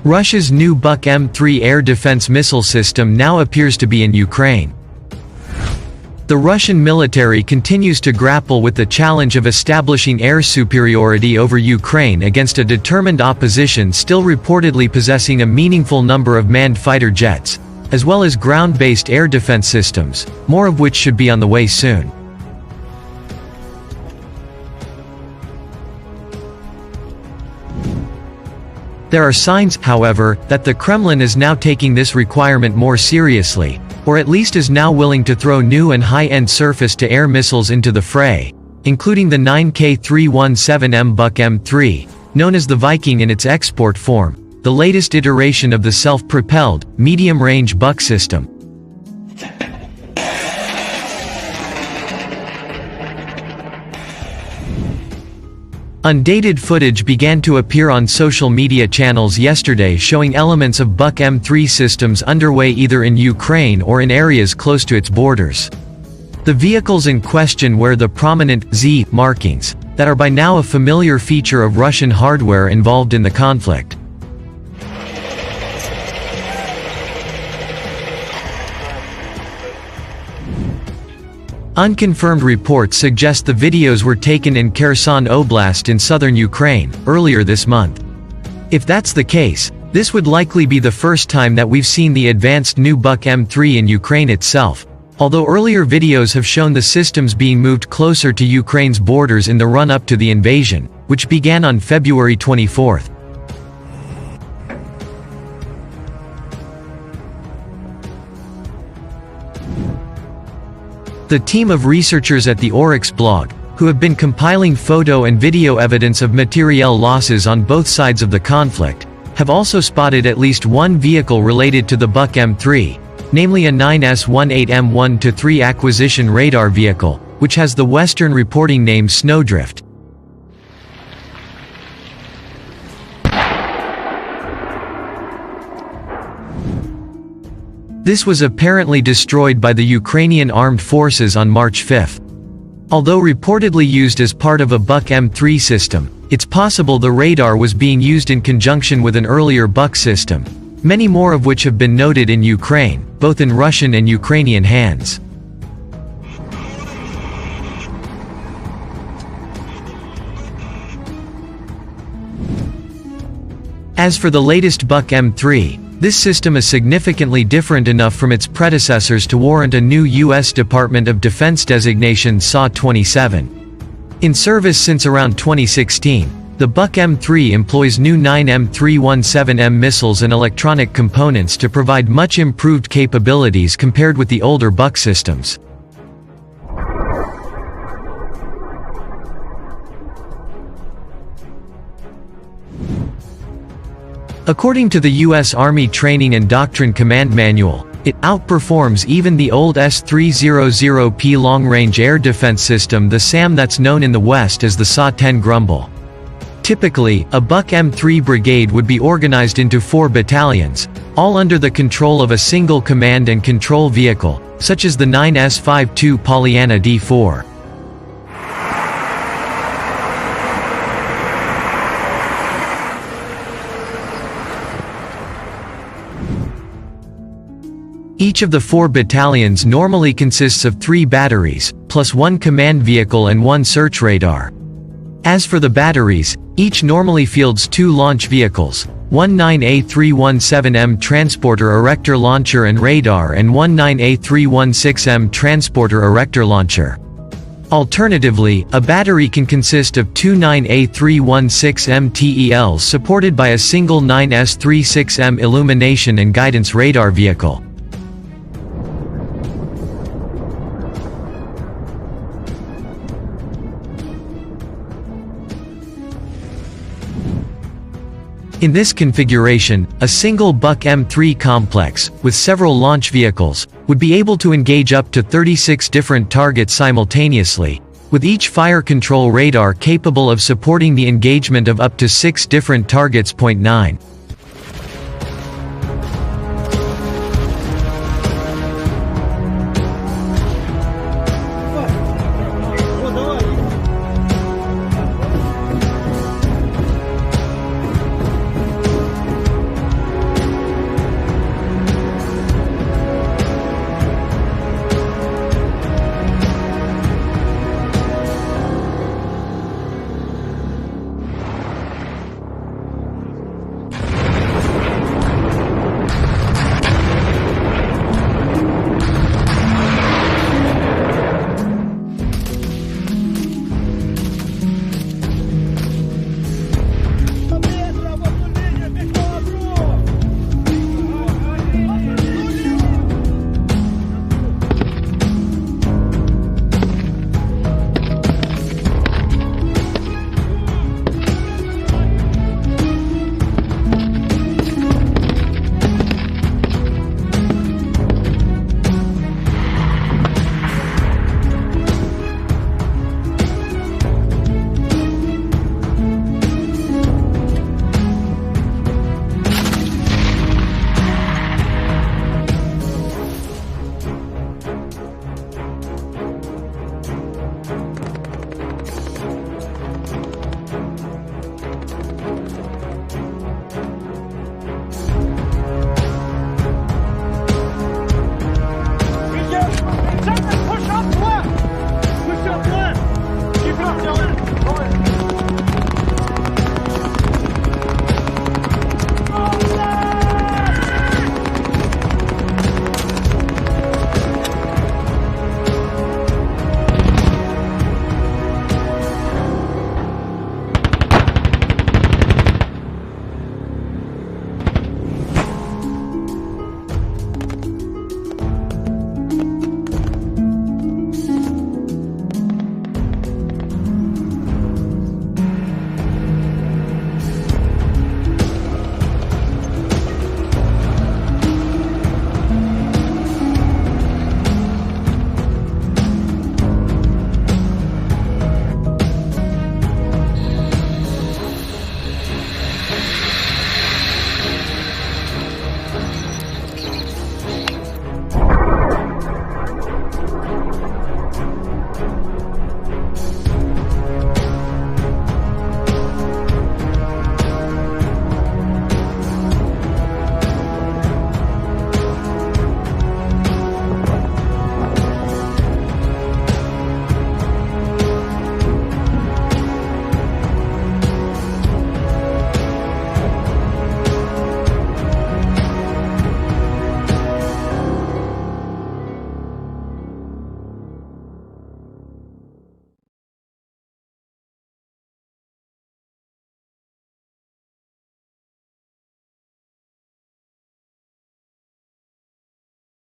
Russia's new Buk M3 air defense missile system now appears to be in Ukraine. The Russian military continues to grapple with the challenge of establishing air superiority over Ukraine against a determined opposition still reportedly possessing a meaningful number of manned fighter jets, as well as ground-based air defense systems, more of which should be on the way soon. There are signs, however, that the Kremlin is now taking this requirement more seriously, or at least is now willing to throw new and high-end surface-to-air missiles into the fray, including the 9K317M Buk M3, known as the Viking in its export form, the latest iteration of the self-propelled, medium-range Buk system. Undated footage began to appear on social media channels yesterday showing elements of Buk M3 systems underway either in Ukraine or in areas close to its borders. The vehicles in question wear the prominent Z markings that are by now a familiar feature of Russian hardware involved in the conflict. Unconfirmed reports suggest the videos were taken in Kherson Oblast in southern Ukraine, earlier this month. If that's the case, this would likely be the first time that we've seen the advanced new Buk M3 in Ukraine itself, although earlier videos have shown the systems being moved closer to Ukraine's borders in the run-up to the invasion, which began on February 24. The team of researchers at the Oryx blog, who have been compiling photo and video evidence of materiel losses on both sides of the conflict, have also spotted at least one vehicle related to the Buk M3, namely a 9S-18M1-3 acquisition radar vehicle, which has the Western reporting name Snowdrift. This was apparently destroyed by the Ukrainian armed forces on March 5. Although reportedly used as part of a Buk M3 system, it's possible the radar was being used in conjunction with an earlier Buk system, many more of which have been noted in Ukraine, both in Russian and Ukrainian hands. As for the latest Buk M3, this system is significantly different enough from its predecessors to warrant a new U.S. Department of Defense designation SA-27. In service since around 2016, the Buk M3 employs new 9M317M missiles and electronic components to provide much improved capabilities compared with the older Buk systems. According to the U.S. Army Training and Doctrine Command Manual, it outperforms even the old S-300P long-range air defense system, the SAM that's known in the West as the SA-10 Grumble. Typically, a Buk M3 brigade would be organized into 4 battalions, all under the control of a single command and control vehicle, such as the 9S-52 Pollyanna D4. Each of the 4 battalions normally consists of 3 batteries, plus 1 command vehicle and 1 search radar. As for the batteries, each normally fields 2 launch vehicles, one 9A317M transporter erector launcher and radar and one 9A316M transporter erector launcher. Alternatively, a battery can consist of 2 9A316M TELs supported by a single 9S36M illumination and guidance radar vehicle. In this configuration, a single Buk M3 complex, with several launch vehicles, would be able to engage up to 36 different targets simultaneously, with each fire control radar capable of supporting the engagement of up to 6 different targets. 9.